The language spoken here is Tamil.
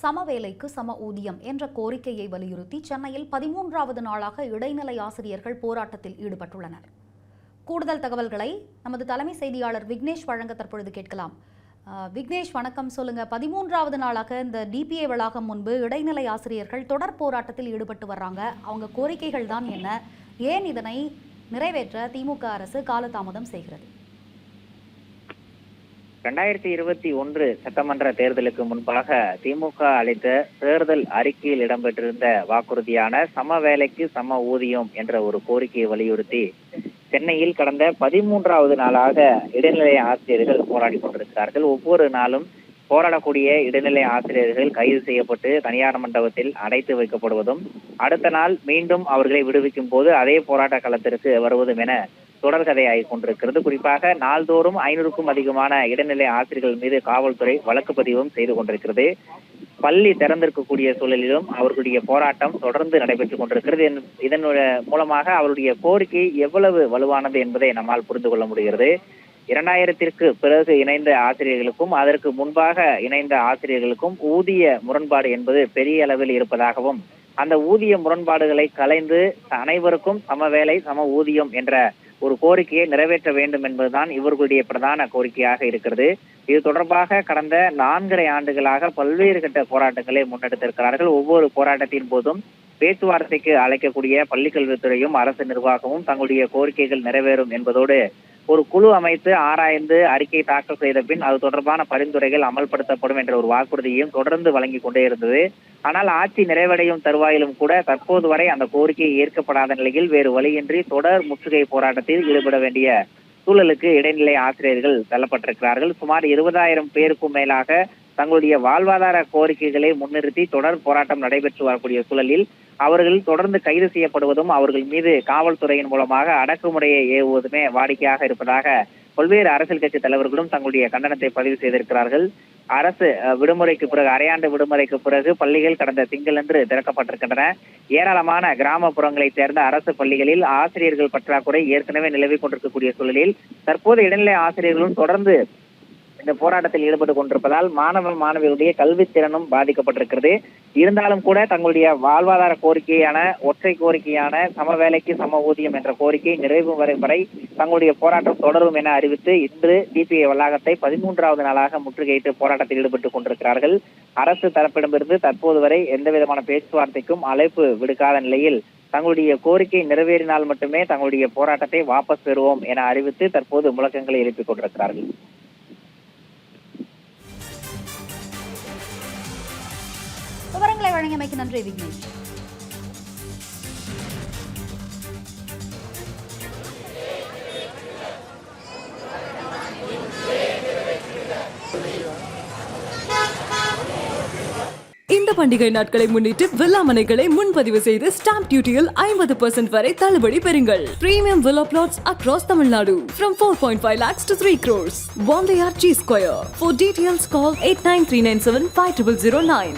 சம வேலைக்கு சம ஊதியம் என்ற கோரிக்கையை வலியுறுத்தி சென்னையில் 13வது நாளாக இடைநிலை ஆசிரியர்கள் போராட்டத்தில் ஈடுபட்டுள்ளனர். கூடுதல் தகவல்களை நமது தலைமை செய்தியாளர் விக்னேஷ் வழங்க தற்பொழுது கேட்கலாம். விக்னேஷ், வணக்கம். சொல்லுங்க, 13வது நாளாக இந்த டிபிஏ வளாகம் முன்பு இடைநிலை ஆசிரியர்கள் தொடர் போராட்டத்தில் ஈடுபட்டு வர்றாங்க. அவங்க கோரிக்கைகள் தான் என்ன? ஏன் இதனை நிறைவேற்ற திமுக அரசு காலதாமதம் செய்கிறது? 2021 சட்டமன்ற தேர்தலுக்கு முன்பாக திமுக அளித்த தேர்தல் அறிக்கையில் இடம்பெற்றிருந்த வாக்குறுதியான சம வேலைக்கு சம ஊதியம் என்ற ஒரு கோரிக்கையை வலியுறுத்தி சென்னையில் கடந்த 13வது நாளாக இடைநிலை ஆசிரியர்கள் போராடி கொண்டிருக்கிறார்கள். ஒவ்வொரு நாளும் போராடக்கூடிய இடைநிலை ஆசிரியர்கள் கைது செய்யப்பட்டு தனியார் மண்டபத்தில் அடைத்து வைக்கப்படுவதும், அடுத்த நாள் மீண்டும் அவர்களை விடுவிக்கும் போது அதே போராட்ட களத்திற்கு வருவதும் என தொடர்கதையாகி கொண்டிருக்கிறது. குறிப்பாக நாள்தோறும் 500க்கும் அதிகமான இடைநிலை ஆசிரியர்கள் மீது காவல்துறை வழக்கு பதிவும் செய்து கொண்டிருக்கிறது. பள்ளி திறந்திருக்கக்கூடிய சூழலிலும் அவர்களுடைய போராட்டம் தொடர்ந்து நடைபெற்றுக் கொண்டிருக்கிறது. இதன் மூலமாக அவருடைய கோரிக்கை எவ்வளவு வலுவானது என்பதை நம்மால் புரிந்து கொள்ள முடிகிறது. 2000ற்கு பிறகு இணைந்த ஆசிரியர்களுக்கும் அதற்கு முன்பாக இணைந்த ஆசிரியர்களுக்கும் ஊதிய முரண்பாடு என்பது பெரிய அளவில் இருப்பதாகவும், அந்த ஊதிய முரண்பாடுகளை களைந்து அனைவருக்கும் சம வேலை சம ஊதியம் என்ற ஒரு கோரிக்கையை நிறைவேற்ற வேண்டும் என்பதுதான் இவர்களுடைய பிரதான கோரிக்கையாக இருக்கிறது. இது தொடர்பாக கடந்த 4.5 ஆண்டுகளாக பல்வேறு கட்ட போராட்டங்களை முன்னெடுத்திருக்கிறார்கள். ஒவ்வொரு போராட்டத்தின் போதும் பேச்சுவார்த்தைக்கு அழைக்கக்கூடிய பள்ளிக்கல்வித்துறையும் அரசு நிர்வாகமும் தங்களுடைய கோரிக்கைகள் நிறைவேறும் என்பதோடு ஒரு குழு அமைத்து ஆராய்ந்து அறிக்கை தாக்கல் செய்த பின் அது தொடர்பான பரிந்துரைகள் அமல்படுத்தப்படும் என்ற ஒரு வாக்குறுதியையும் தொடர்ந்து வழங்கி கொண்டே இருந்தது. ஆனால் ஆட்சி நிறைவடையும் தருவாயிலும் கூட தற்போது வரை அந்த கோரிக்கை ஏற்கப்படாத நிலையில் வேறு வழியின்றி தொடர் முற்றுகை போராட்டத்தில் ஈடுபட வேண்டிய சூழலுக்கு இடைநிலை ஆசிரியர்கள் தள்ளப்பட்டிருக்கிறார்கள். சுமார் 20,000 பேருக்கும் மேலாக தங்களுடைய வாழ்வாதார கோரிக்கைகளை முன்னிறுத்தி தொடர் போராட்டம் நடைபெற்று வரக்கூடிய சூழலில் அவர்கள் தொடர்ந்து கைது செய்யப்படுவதும், அவர்கள் மீது காவல்துறையின் மூலமாக அடக்குமுறையை ஏவுவதுமே வாடிக்கையாக இருப்பதாக பல்வேறு அரசியல் கட்சி தலைவர்களும் தங்களுடைய கண்டனத்தை பதிவு செய்திருக்கிறார்கள். அரசு விடுமுறைக்கு பிறகு, அரையாண்டு விடுமுறைக்கு பிறகு பள்ளிகள் கடந்த திங்களன்று திறக்கப்பட்டிருக்கின்றன. ஏராளமான கிராமப்புறங்களைச் சேர்ந்த அரசு பள்ளிகளில் ஆசிரியர்கள் பற்றாக்குறை ஏற்கனவே நிலவிக் கொண்டிருக்கக்கூடிய சூழலில் தற்போது இடைநிலை ஆசிரியர்களும் தொடர்ந்து இந்த போராட்டத்தில் ஈடுபட்டு கொண்டிருப்பதால் மாணவர்களுடைய கல்வித்திறனும் பாதிக்கப்பட்டிருக்கிறது. இருந்தாலும் கூட தங்களுடைய வாழ்வாதார கோரிக்கையான ஒற்றை கோரிக்கையான சம வேலைக்கு சம ஊதியம் என்ற கோரிக்கை நிறைவு வரை தங்களுடைய போராட்டம் தொடரும் என அறிவித்து இன்று டிபிஏ வளாகத்தை 13வது நாளாக முற்றுகையிட்டு போராட்டத்தில் ஈடுபட்டுக் கொண்டிருக்கிறார்கள். அரசு தரப்பிடமிருந்து தற்போது வரை எந்த விதமான பேச்சுவார்த்தைக்கும் அழைப்பு விடுக்காத நிலையில் தங்களுடைய கோரிக்கை நிறைவேறினால் மட்டுமே தங்களுடைய போராட்டத்தை வாபஸ் பெறுவோம் என அறிவித்து தற்போது முழக்கங்களை எழுப்பிக் கொண்டிருக்கிறார்கள். விவரங்களை வழங்கியமைக்கு நன்றி விக்னேஷ். இந்த பண்டிகை நாட்களை முன்னிட்டு வில்லா மனைகளை முன்பதிவு செய்து ஸ்டாம்ப் டியூட்டியில் 50% வரை தள்ளுபடி பெறுங்கள். Premium villa plots across Tamil Nadu from 4.5 lakhs to 3 crores. One layer G Square. For details call 8939750009.